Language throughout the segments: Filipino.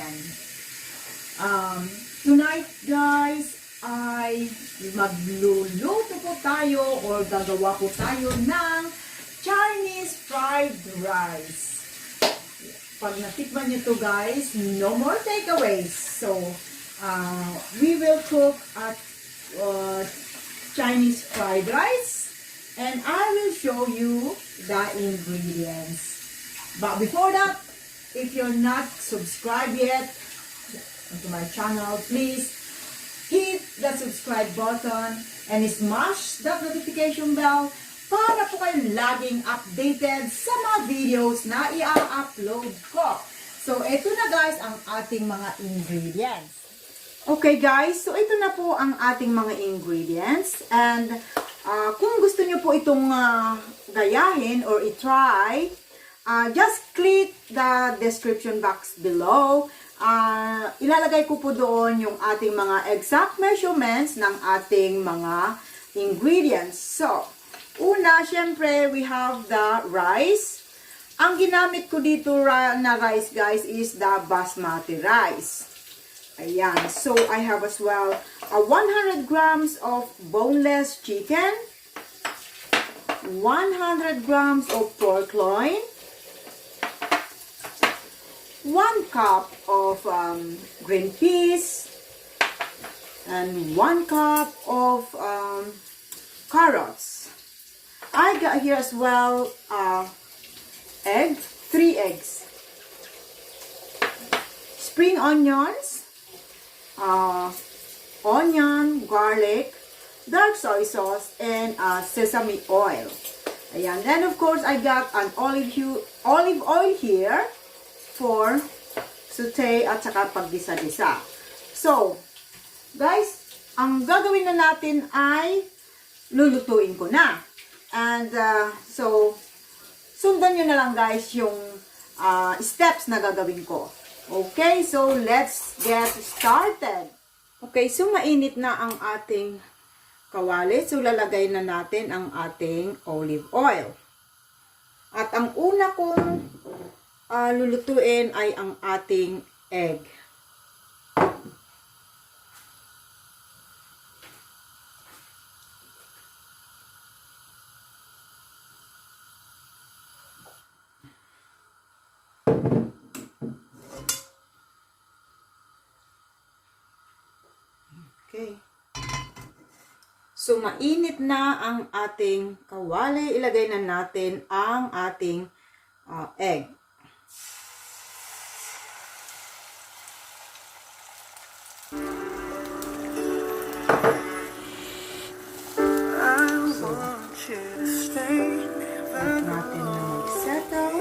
Chicken. Tonight guys ay magluluto po tayo or gagawa po tayo ng Chinese fried rice. Pag natikman nyo to guys, no more takeaways. So, we will cook at Chinese fried rice and I will show you the ingredients. But before that, if you're not subscribed yet to my channel, please hit the subscribe button and smash the notification bell para po kayo laging updated sa mga videos na i-upload ko. So, ito na guys ang ating mga ingredients. Okay guys, so ito na po ang ating mga ingredients. And kung gusto nyo po itong gayahin or i-try, just click the description box below. Ilalagay ko po doon yung ating mga exact measurements ng ating mga ingredients. So, una, syempre, we have the rice. Ang ginamit ko dito na rice, guys, is the Basmati Rice. Ayan. So, I have as well 100 grams of boneless chicken, 100 grams of pork loin, 1 cup of green peas, and 1 cup of carrots. I got here as well egg, 3 eggs, spring onions, onion, garlic, dark soy sauce, and sesame oil. Ayan. Then of course I got an olive oil here for sautee at saka pagdisa-disa. So, guys, ang gagawin na natin ay lulutuin ko na. And so, sundan nyo na lang guys yung steps na gagawin ko. Okay, so let's get started. Okay, so mainit na ang ating kawali. So, lalagay na natin ang ating olive oil. At ang una kong lulutuin ay ang ating egg. Okay. So, mainit na ang ating kawali. Ilagay na natin ang ating egg. Natin na mag-settle.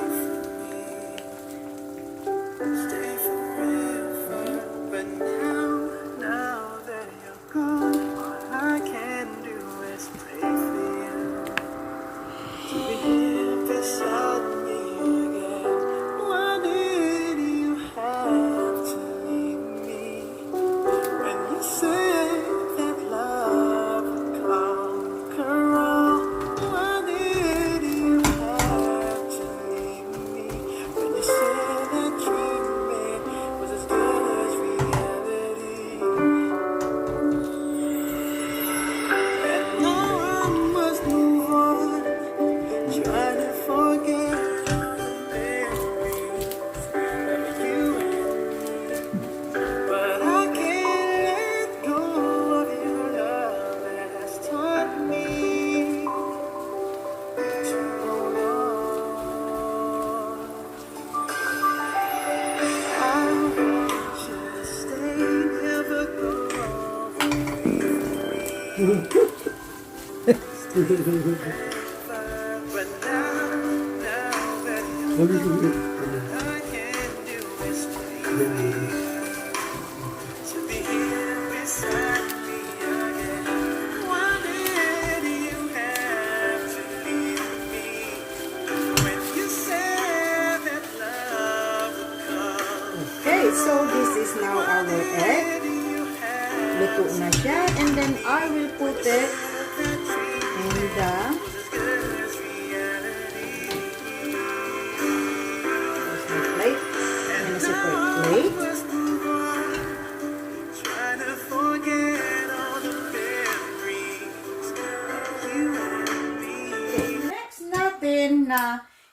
Okay, so this is now our egg. Luto na siya. And then I will put it in the plate. And a separate plate.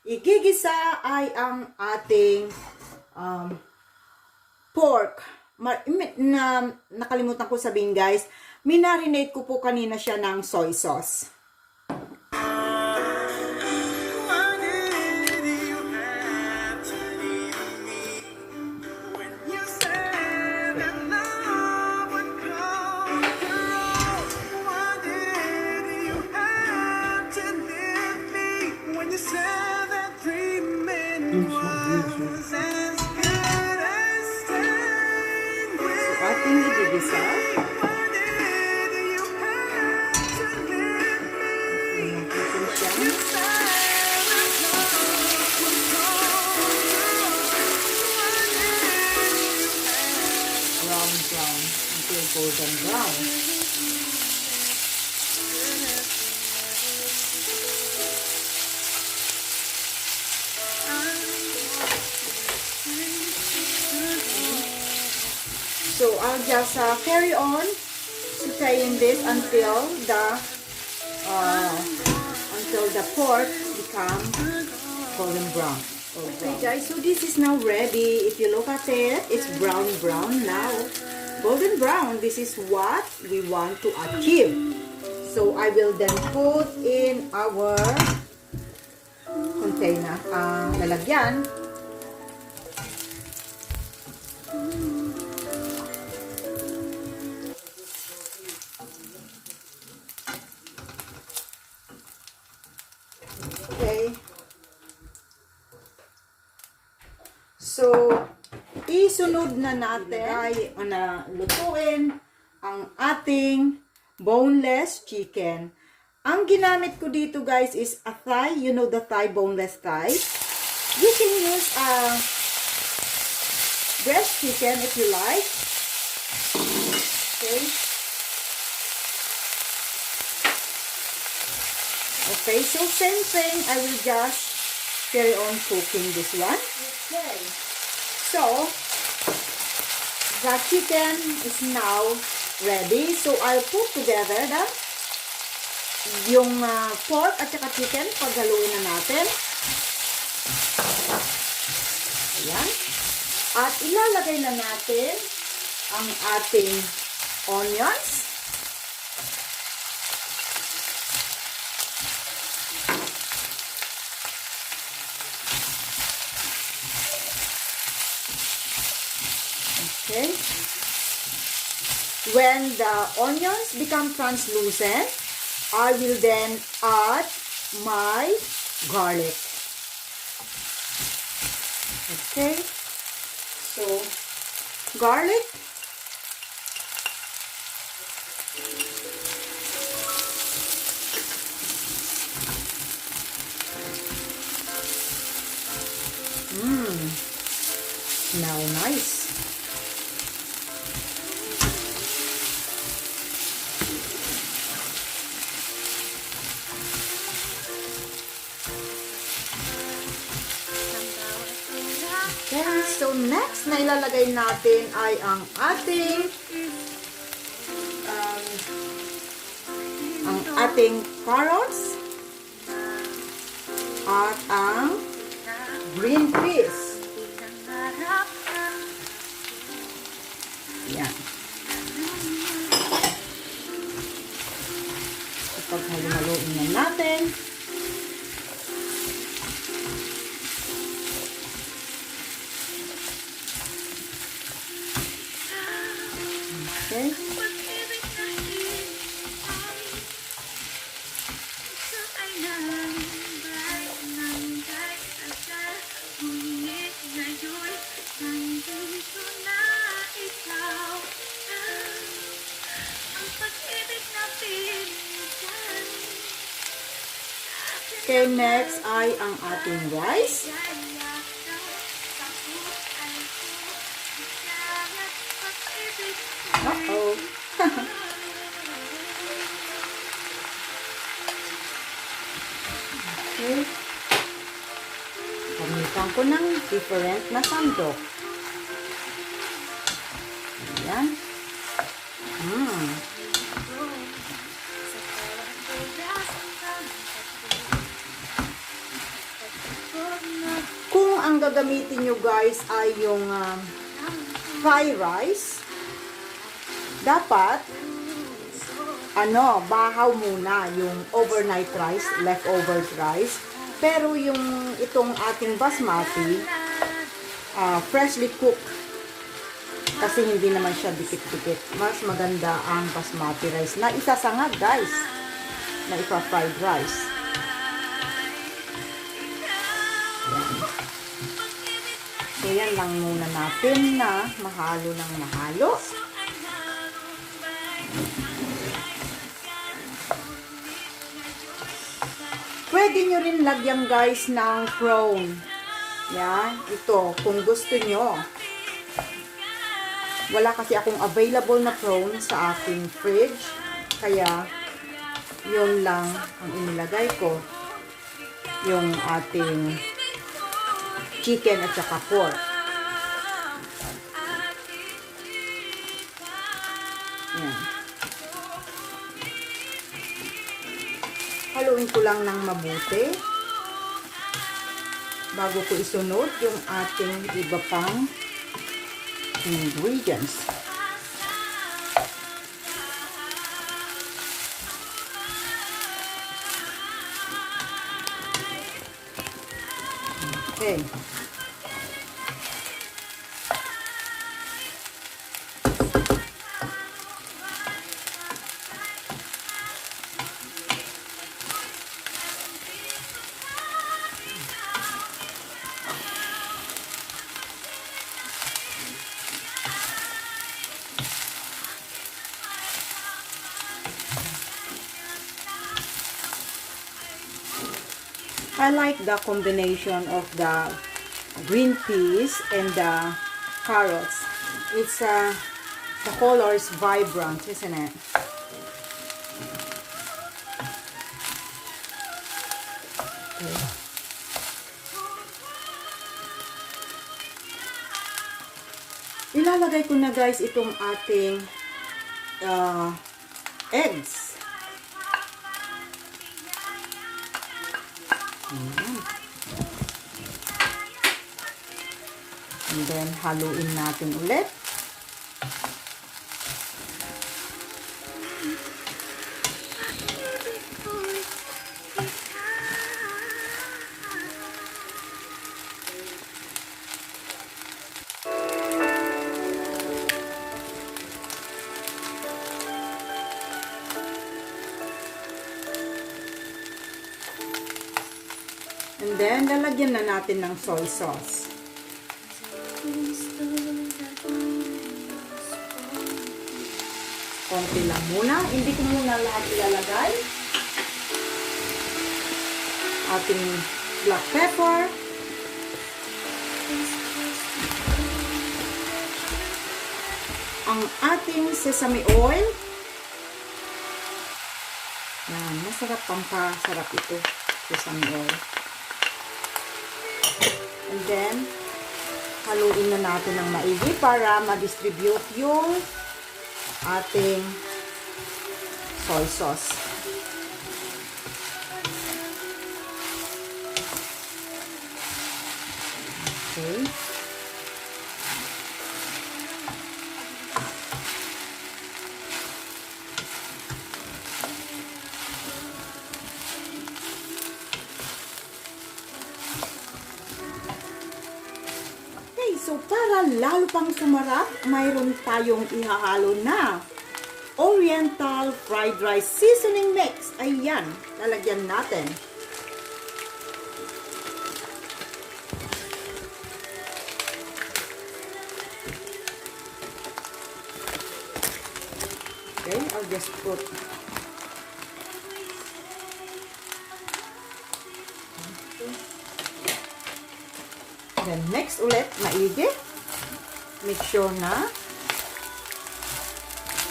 igigisa ay ang ating pork. Nakalimutan ko sabihin guys, minarinate ko po kanina siya ng soy sauce. Ating igigisa. Brown until golden brown. So I'll just carry on sauteing this until the pork becomes golden brown. Okay guys, so this is now ready. If you look at it, it's brown now. Golden brown, this is what we want to achieve. So I will then put in our container, lalagyan. Okay. So, isunod na natin ay lutuin ang ating boneless chicken. Ang ginamit ko dito guys is a thigh. You know the thigh, boneless thigh. You can use breast chicken if you like. Okay. Okay, so same thing. I will just carry on cooking this one. Okay. So, the chicken is now ready. So, I'll put together yung pork at saka chicken. Paghaluin na natin. Ayan. At ilalagay na natin ang ating onions. Okay. When the onions become translucent, I will then add my garlic. Okay. So, garlic. Now nice. Okay, so next na ilalagay natin ay ang ating carrots at ang green peas. Yan. Ipaghaluin na natin. Okay. Okay, next ay ang ating rice. Uh-oh. Okay. Gamitan ko ng different na sandok. Ayan. gagamitin nyo guys ay yung fried rice, dapat bahaw muna yung overnight rice, leftover rice. Pero yung itong ating basmati, freshly cooked. Kasi hindi naman siya dikit-dikit. Mas maganda ang basmati rice na isasangag guys. Na ipa-fried rice. Yan. So yan lang muna natin na mahalo ng mahalo. Pwede nyo rin lagyan guys ng prawn. Yan. Ito, kung gusto nyo. Wala kasi akong available na prawn sa aking fridge. Kaya, yun lang ang inilagay ko. Yung ating chicken at saka pork. Yan. Haluin ko lang ng mabuti bago ko isunod yung ating iba pang ingredients. Okay. I like the combination of the green peas and the carrots. It's the color is vibrant, isn't it? Okay. Ilalagay ko na guys itong ating eggs. And then, haluin natin ulit. And then, lalagyan na natin ng soy sauce. Konti lang muna. Hindi ko muna lahat ilalagay. Ating black pepper. Ang ating sesame oil. Yan. Masarap pampasarap ito. Sesame oil. And then, haluin na natin ng maigi para ma-distribute yung ating soy sauce. Okay. So, para lalo pang sumarap, mayroon tayong ihahalo na Oriental Fried Rice Seasoning Mix. Ayan, lalagyan natin. Okay, I'll just put then next ulit, maigi. Make sure na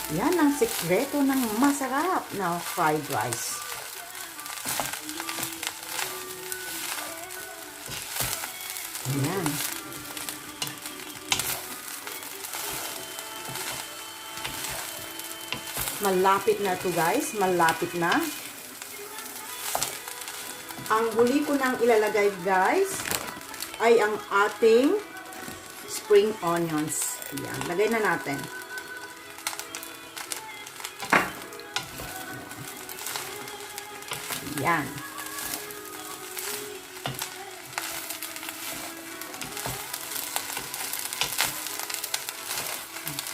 yan ang sikreto ng masarap na fried rice. Yan. Malapit na to guys. Malapit na. Ang huli ko nang ilalagay guys ay ang ating spring onions. Yan, lagay na natin. Yan.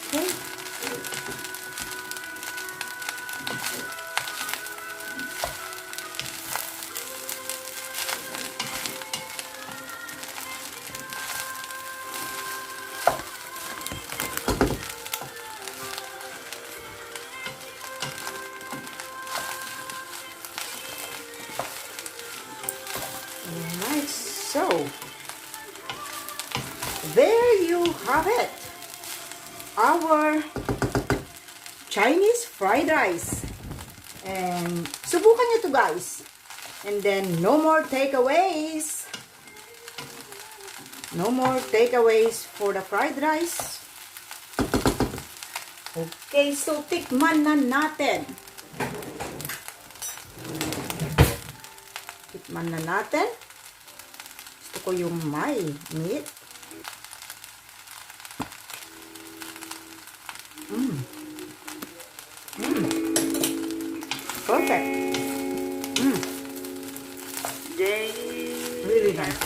Okay. Alright, so there you have it. Our Chinese fried rice. And subukan nyo to, guys. And then no more takeaways. No more takeaways for the fried rice. Okay, so tikman na natin. Tikman na natin. Gusto ko yung may meat. Perfect. Really nice.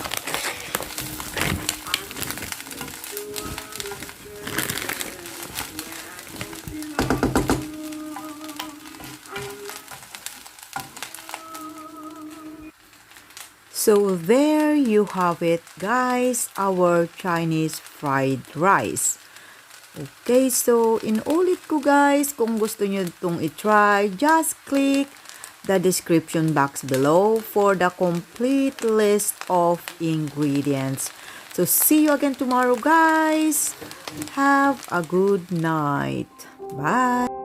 So there you have it, guys, our Chinese fried rice. Okay, so inulit ko, guys, kung gusto nyo itong i-try, just click the description box below for the complete list of ingredients. So see you again tomorrow, guys. Have a good night. Bye.